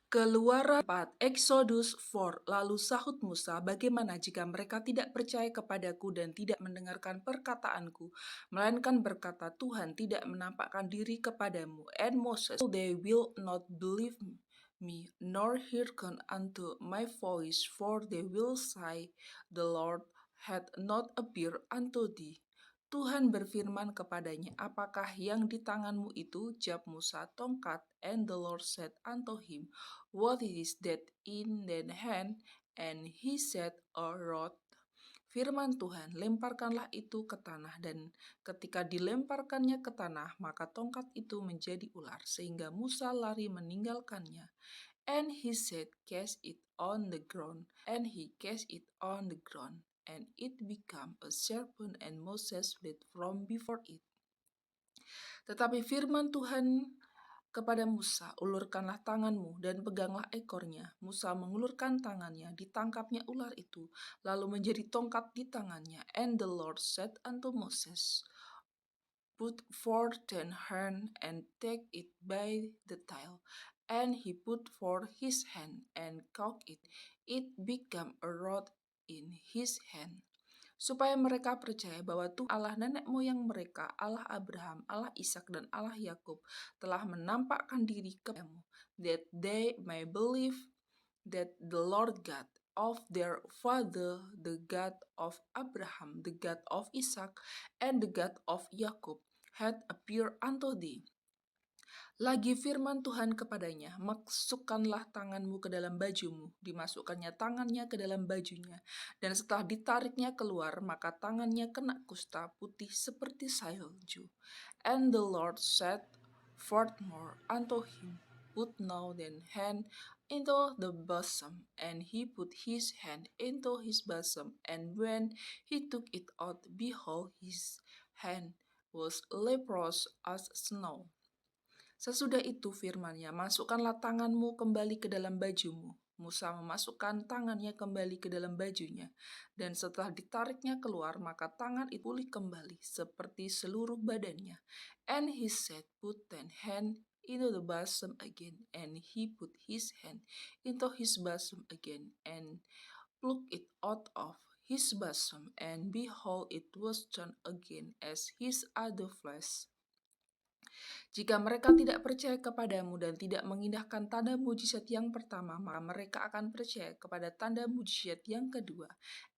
Keluaran 4, Exodus 4. Lalu sahut Musa, bagaimana jika mereka tidak percaya kepadaku dan tidak mendengarkan perkataanku, melainkan berkata, Tuhan tidak menampakkan diri kepadamu. And Moses, they will not believe me, nor hearken unto my voice, for they will say, the Lord hath not appeared unto thee. Tuhan berfirman kepadanya, apakah yang di tanganmu itu? Jawab Musa, tongkat. And the Lord said unto him, what is that in thine hand? And he said, a rod. Firman Tuhan, lemparkanlah itu ke tanah, dan ketika dilemparkannya ke tanah, maka tongkat itu menjadi ular, sehingga Musa lari meninggalkannya. And he said, cast it on the ground. And he cast it on the ground, and it became a serpent, and Moses fled from before it. Tetapi firman Tuhan kepada Musa, ulurkanlah tanganmu dan peganglah ekornya. Musa mengulurkan tangannya, ditangkapnya ular itu, lalu menjadi tongkat di tangannya. And the Lord said unto Moses, put forth thine hand and take it by the tail. And he put forth his hand and caught it. It became a rod in his hand. Supaya mereka percaya bahwa Tuhan Allah nenek moyang mereka, Allah Abraham, Allah Ishak, dan Allah Yakub telah menampakkan diri kepadamu, that they may believe that the Lord God of their father, the God of Abraham, the God of Ishak, and the God of Yakub, had appeared unto thee. Lagi firman Tuhan kepadanya, masukkanlah tanganmu ke dalam bajumu. Dimasukkannya tangannya ke dalam bajunya, dan setelah ditariknya keluar, maka tangannya kena kusta putih seperti salju. And the Lord said furthermore unto him, put now thine hand into the bosom. And he put his hand into his bosom, and when he took it out, behold, his hand was leprous as snow. Sesudah itu firman-Nya, masukkanlah tanganmu kembali ke dalam bajumu. Musa memasukkan tangannya kembali ke dalam bajunya, dan setelah ditariknya keluar, maka tangan itu pulih kembali seperti seluruh badannya. And he said, put thine hand into the bosom again. And he put his hand into his bosom again, and plucked it out of his bosom, and behold, it was turned again as his other flesh. Jika mereka tidak percaya kepadamu dan tidak mengindahkan tanda mujizat yang pertama, maka mereka akan percaya kepada tanda mujizat yang kedua.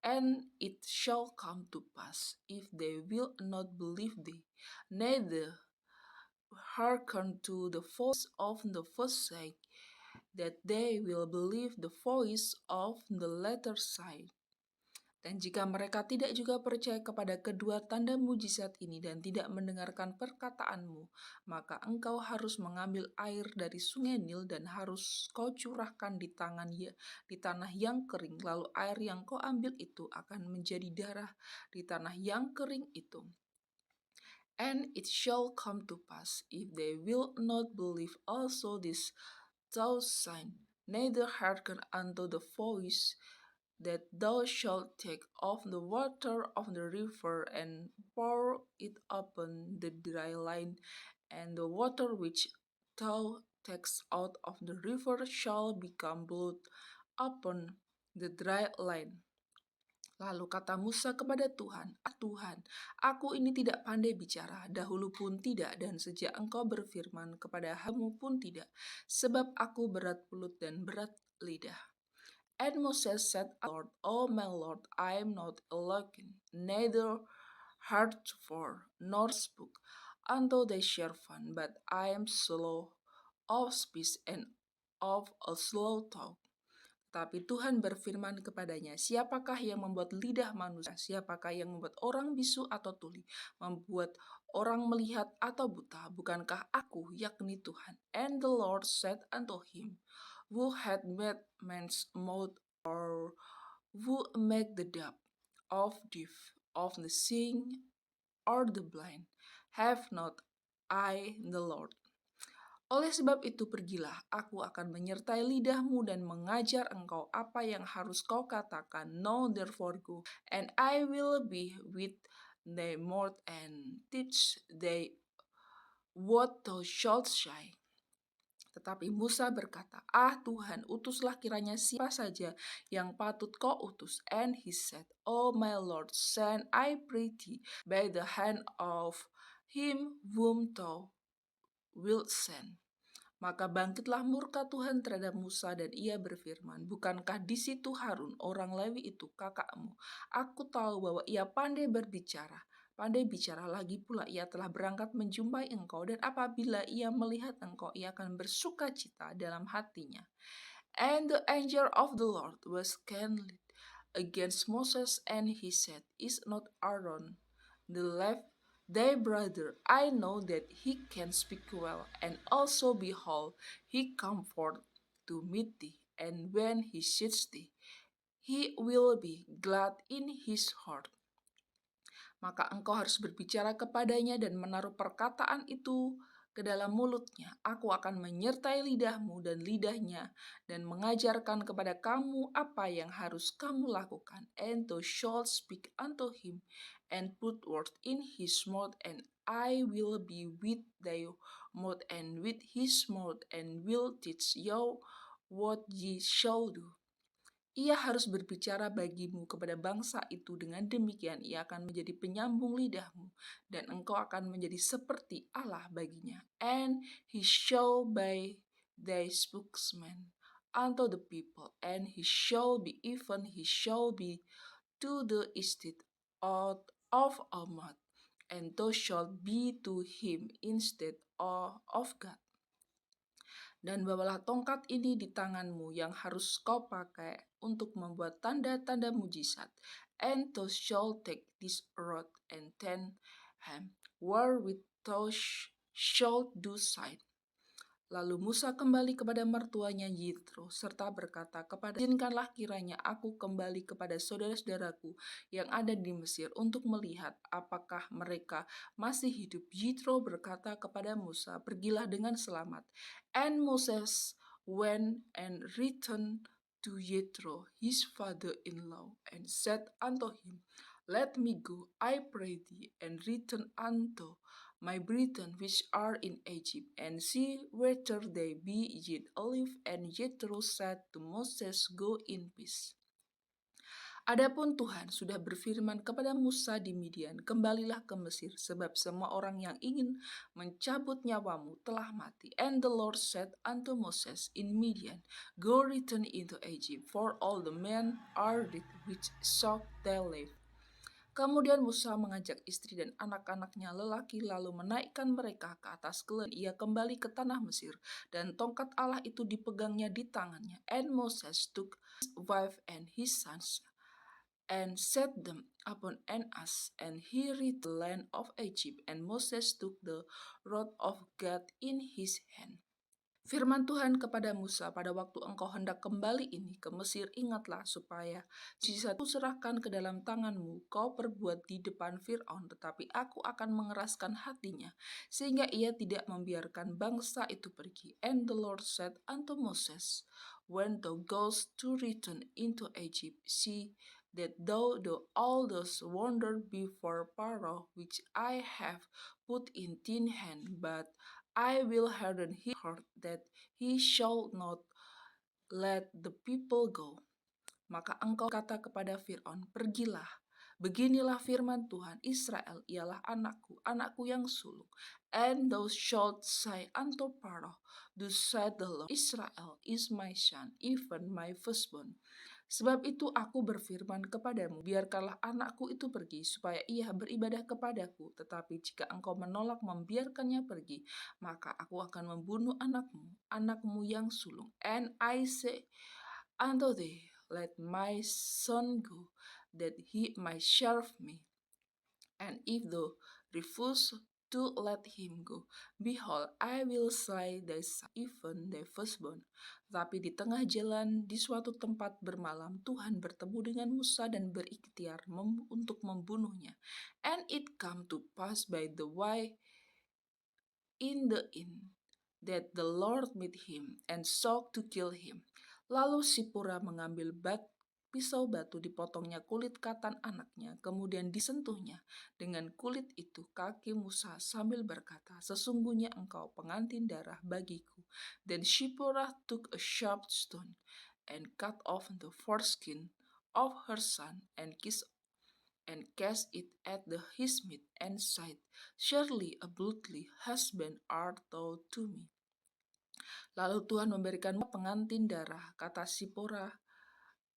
And it shall come to pass, if they will not believe thee, neither hearken to the voice of the first sign, that they will believe the voice of the latter sign. Dan jika mereka tidak juga percaya kepada kedua tanda mujizat ini dan tidak mendengarkan perkataanmu, maka engkau harus mengambil air dari sungai Nil dan harus kau curahkan di tanah yang kering. Lalu air yang kau ambil itu akan menjadi darah di tanah yang kering itu. And it shall come to pass, if they will not believe also this thou sign, neither hearken unto the voice, that thou shalt take of the water of the river and pour it upon the dry land, and the water which thou takest out of the river shall become blood upon the dry land. Lalu kata Musa kepada Tuhan, Tuhan, aku ini tidak pandai bicara, dahulu pun tidak, dan sejak engkau berfirman kepada hambamu pun tidak, sebab aku berat mulut dan berat lidah. And Moses said, Lord, O my Lord, I am not eloquent, neither heretofore, nor spoke unto thy servant, but I am slow of speech and of a slow talk. Tapi Tuhan berfirman kepadanya, siapakah yang membuat lidah manusia? Siapakah yang membuat orang bisu atau tuli? Membuat orang melihat atau buta? Bukankah aku, yakni Tuhan? And the Lord said unto him, who had made man's mouth, or who made the dumb, of deaf, of the seeing, or the blind? Have not I the Lord? Oleh sebab itu pergilah, aku akan menyertai lidahmu dan mengajar engkau apa yang harus kau katakan. Know therefore go, and I will be with thy mouth and teach thee what thou shalt say. Tetapi Musa berkata, "Ah Tuhan, utuslah kiranya siapa saja yang patut kau utus." And he said, "Oh my Lord, send, I pray thee, by the hand of him whom thou wilt send." Maka bangkitlah murka Tuhan terhadap Musa dan ia berfirman, "Bukankah di situ Harun, orang Lewi itu kakakmu? Aku tahu bahwa ia pandai berbicara. Pandai bicara lagi pula ia telah berangkat menjumpai engkau, dan apabila ia melihat engkau, ia akan bersuka cita dalam hatinya." And the anger of the Lord was kindled against Moses, and he said, "Is not Aaron the left thy brother? I know that he can speak well, and also behold, he come forth to meet thee, and when he sees thee, he will be glad in his heart." Maka engkau harus berbicara kepadanya dan menaruh perkataan itu ke dalam mulutnya. Aku akan menyertai lidahmu dan lidahnya dan mengajarkan kepada kamu apa yang harus kamu lakukan. And thou shalt speak unto him and put words in his mouth, and I will be with thy mouth and with his mouth, and will teach you what ye shall do. Ia harus berbicara bagimu kepada bangsa itu, dengan demikian ia akan menjadi penyambung lidahmu, dan engkau akan menjadi seperti Allah baginya. And he shall be thy spokesman unto the people, and he shall be to the estate of Ahmad, and thou shalt be to him instead of God. Dan bawalah tongkat ini di tanganmu yang harus kau pakai untuk membuat tanda-tanda mujizat. And thou shalt take this rod and ten hem, wherewith thou shalt do sign. Lalu Musa kembali kepada mertuanya Yitro, serta berkata kepada, "Izinkanlah kiranya aku kembali kepada saudara-saudaraku yang ada di Mesir untuk melihat apakah mereka masih hidup." Yitro berkata kepada Musa, "Pergilah dengan selamat." And Moses went and returned to Yitro, his father-in-law, and said unto him, "Let me go, I pray thee, and return unto my brethren which are in Egypt, and see whether they be yet alive." And Jethro said to Moses, "Go in peace." Adapun Tuhan sudah berfirman kepada Musa di Midian, "Kembalilah ke Mesir, sebab semua orang yang ingin mencabut nyawamu telah mati." And the Lord said unto Moses in Midian, "Go return into Egypt, for all the men are dead which sought thy life." Kemudian Musa mengajak istri dan anak-anaknya lelaki, lalu menaikkan mereka ke atas keledai. Ia kembali ke tanah Mesir, dan tongkat Allah itu dipegangnya di tangannya. And Moses took his wife and his sons, and set them upon an ass, and he rid the land of Egypt. And Moses took the rod of God in his hand. Firman Tuhan kepada Musa, "Pada waktu engkau hendak kembali ini ke Mesir, ingatlah supaya sisa serahkan ke dalam tanganmu, kau perbuat di depan Fir'aun, tetapi aku akan mengeraskan hatinya, sehingga ia tidak membiarkan bangsa itu pergi." And the Lord said unto Moses, "When thou goest to return into Egypt, see that thou do all those wonders before Pharaoh, which I have put in thine hand, but I will harden his heart, that he shall not let the people go." Maka engkau kata kepada Fir'aun, "Pergilah, beginilah firman Tuhan, Israel ialah anakku, anakku yang sulung. And thou shalt say unto Pharaoh, Thus said the Lord, Israel is my son, even my firstborn. Sebab itu aku berfirman kepadamu, biarkanlah anakku itu pergi, supaya ia beribadah kepadaku. Tetapi jika engkau menolak membiarkannya pergi, maka aku akan membunuh anakmu yang sulung. And I say unto thee, Let my son go, that he might serve me. And if thou refuse to let him go, behold, I will slay thy son, even thy firstborn." Tapi di tengah jalan, di suatu tempat bermalam, Tuhan bertemu dengan Musa dan berikhtiar untuk membunuhnya. And it come to pass by the way in the inn, that the Lord met him and sought to kill him. Lalu Sipora mengambil pisau batu dipotongnya kulit katan anaknya, kemudian disentuhnya dengan kulit itu kaki Musa sambil berkata, "Sesungguhnya engkau pengantin darah bagiku." Then Shipporah took a sharp stone and cut off the foreskin of her son and cast it at his meat and said, "Surely a bloodly husband art thou to me." Lalu Tuhan memberikan pengantin darah, kata Sipora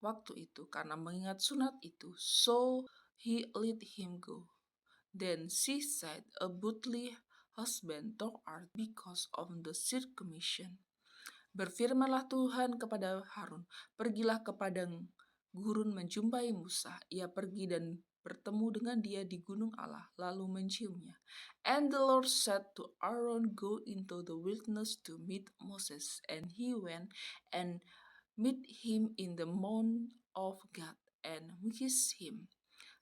waktu itu, karena mengingat sunat itu. So he let him go. Then she said, "A goodly husband thou art because of the circumcision." Berfirmanlah Tuhan kepada Harun, "Pergilah ke padang gurun menjumpai Musa." Ia pergi dan bertemu dengan dia di gunung Allah, lalu menciumnya. And the Lord said to Aaron, "Go into the wilderness to meet Moses." And he went and met him in the mount of God and kissed him.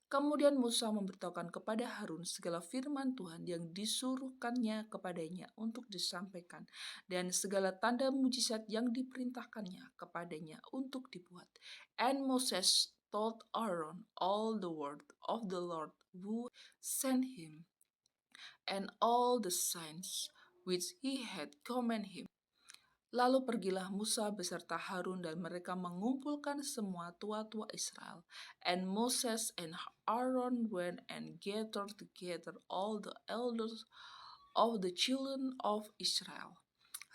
Kemudian Musa memberitahukan kepada Harun segala firman Tuhan yang disuruhkannya kepadanya untuk disampaikan, dan segala tanda mujizat yang diperintahkannya kepadanya untuk dibuat. And Moses told Aaron all the word of the Lord who sent him, and all the signs which he had commanded him. Lalu pergilah Musa beserta Harun dan mereka mengumpulkan semua tua-tua Israel. And Moses and Aaron went and gathered together all the elders of the children of Israel.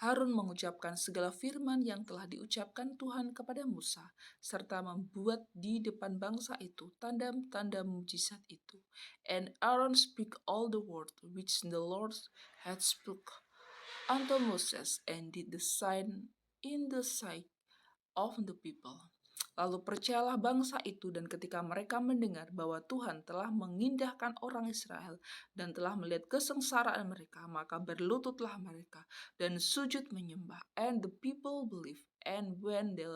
Harun mengucapkan segala firman yang telah diucapkan Tuhan kepada Musa, serta membuat di depan bangsa itu tanda-tanda mujizat itu. And Aaron spoke all the word which the Lord had spoken unto Moses, and did the sign in the sight of the people. Lalu percayalah bangsa itu, dan ketika mereka mendengar bahwa Tuhan telah mengindahkan orang Israel dan telah melihat kesengsaraan mereka, maka berlututlah mereka dan sujud menyembah. And the people believed, and when they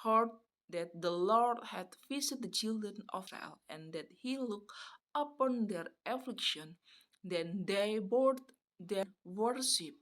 heard that the Lord had visited the children of Israel, and that he looked upon their affliction, then they bowed their worship